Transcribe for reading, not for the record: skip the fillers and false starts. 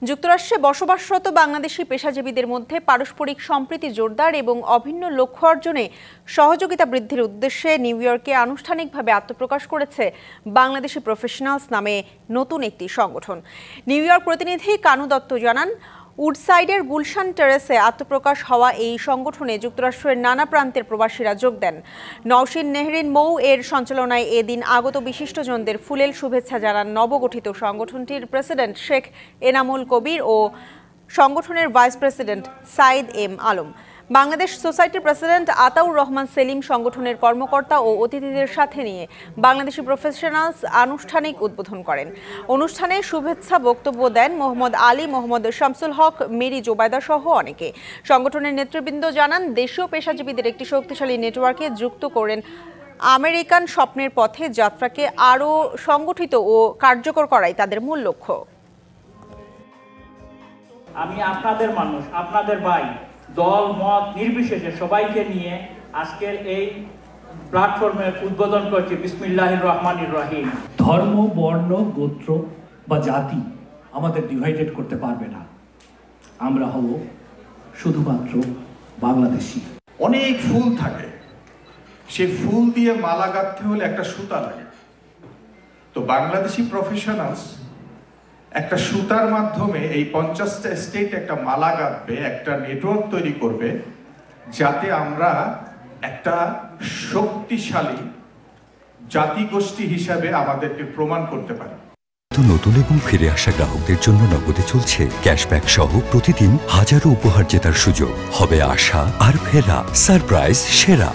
যুক্তরাষ্ট্রে বসবাসরত বাংলাদেশি পেশাজীবীদের মধ্যে পারস্পরিক সম্প্রীতি জোরদার এবং অভিন্ন লক্ষ্য অর্জনে সহযোগিতা বৃদ্ধির উদ্দেশ্যে নিউ ইয়র্কে আনুষ্ঠানিকভাবে আত্মপ্রকাশ করেছে বাংলাদেশি প্রফেশনালস নামে নতুন একটি সংগঠন। নিউ ইয়র্ক প্রতিনিধি কানু দত্ত জানান, উডসাইডের গুলশান টেরেসে আত্মপ্রকাশ হওয়া এই সংগঠনে যুক্তরাষ্ট্রের নানা প্রান্তের প্রবাসীরা যোগ দেন। নওশীন নেহরিন মৌ এর সঞ্চালনায় এদিন আগত বিশিষ্টজনদের ফুলেল শুভেচ্ছা জানান নবগঠিত সংগঠনটির প্রেসিডেন্ট শেখ এনামুল কবির ও সংগঠনের vice president Saeed M Alam. Bangladesh সোসাইটির প্রেসিডেন্ট আতাউর রহমান সেলিম সংগঠনের কর্মকর্তা ও অতিথিদের সাথে নিয়ে বাংলাদেশি প্রফেশনালস আনুষ্ঠানিক উদ্বোধন করেন। অনুষ্ঠানে শুভেচ্ছা বক্তব্য দেন মোহাম্মদ আলী, মোহাম্মদ শামসুল হক, মেরি জোবায়দা সহ অনেকে। সংগঠনের নেতৃবৃন্দ জানান, দেশীয় পেশাজীবীদের একটি শক্তিশালী নেটওয়ার্কে যুক্ত করেন আমেরিকান স্বপ্নের পথে যাত্রাকে আরও সংগঠিত ও কার্যকর করাই তাদের মূল লক্ষ্য। আমি আপনাদের মানুষ, আপনাদের ভাই, দল মত নির্বিশেষে সবাইকে নিয়ে আজকের এই প্ল্যাটফর্মের উদ্বোধন করছি। বিসমিল্লাহির রহমানির রহিম। ধর্ম, বর্ণ, গোত্র বা জাতি আমাদের ডিভাইডেড করতে পারবে না। আমরা হব শুধুমাত্র বাংলাদেশি। অনেক ফুল থাকে, সে ফুল দিয়ে মালা গাঁথতে হলে একটা সুতা লাগে। তো বাংলাদেশি প্রফেশনালস একটা সুতার মাধ্যমে এই 50টা স্টেট একটা মালা গাঁথবে, একটা নেটওয়ার্ক তৈরি করবে, যাতে আমরা একটা শক্তিশালী জাতিগোষ্ঠী হিসাবে আমাদেরকে প্রমাণ করতে পারি। নতুন এবং ফিরে আসা গ্রাহকদের জন্য নগদে চলছে ক্যাশব্যাক সহ প্রতিদিন হাজারো উপহার জেতার সুযোগ। হবে আশা আর ফেরা, সারপ্রাইজ সেরা।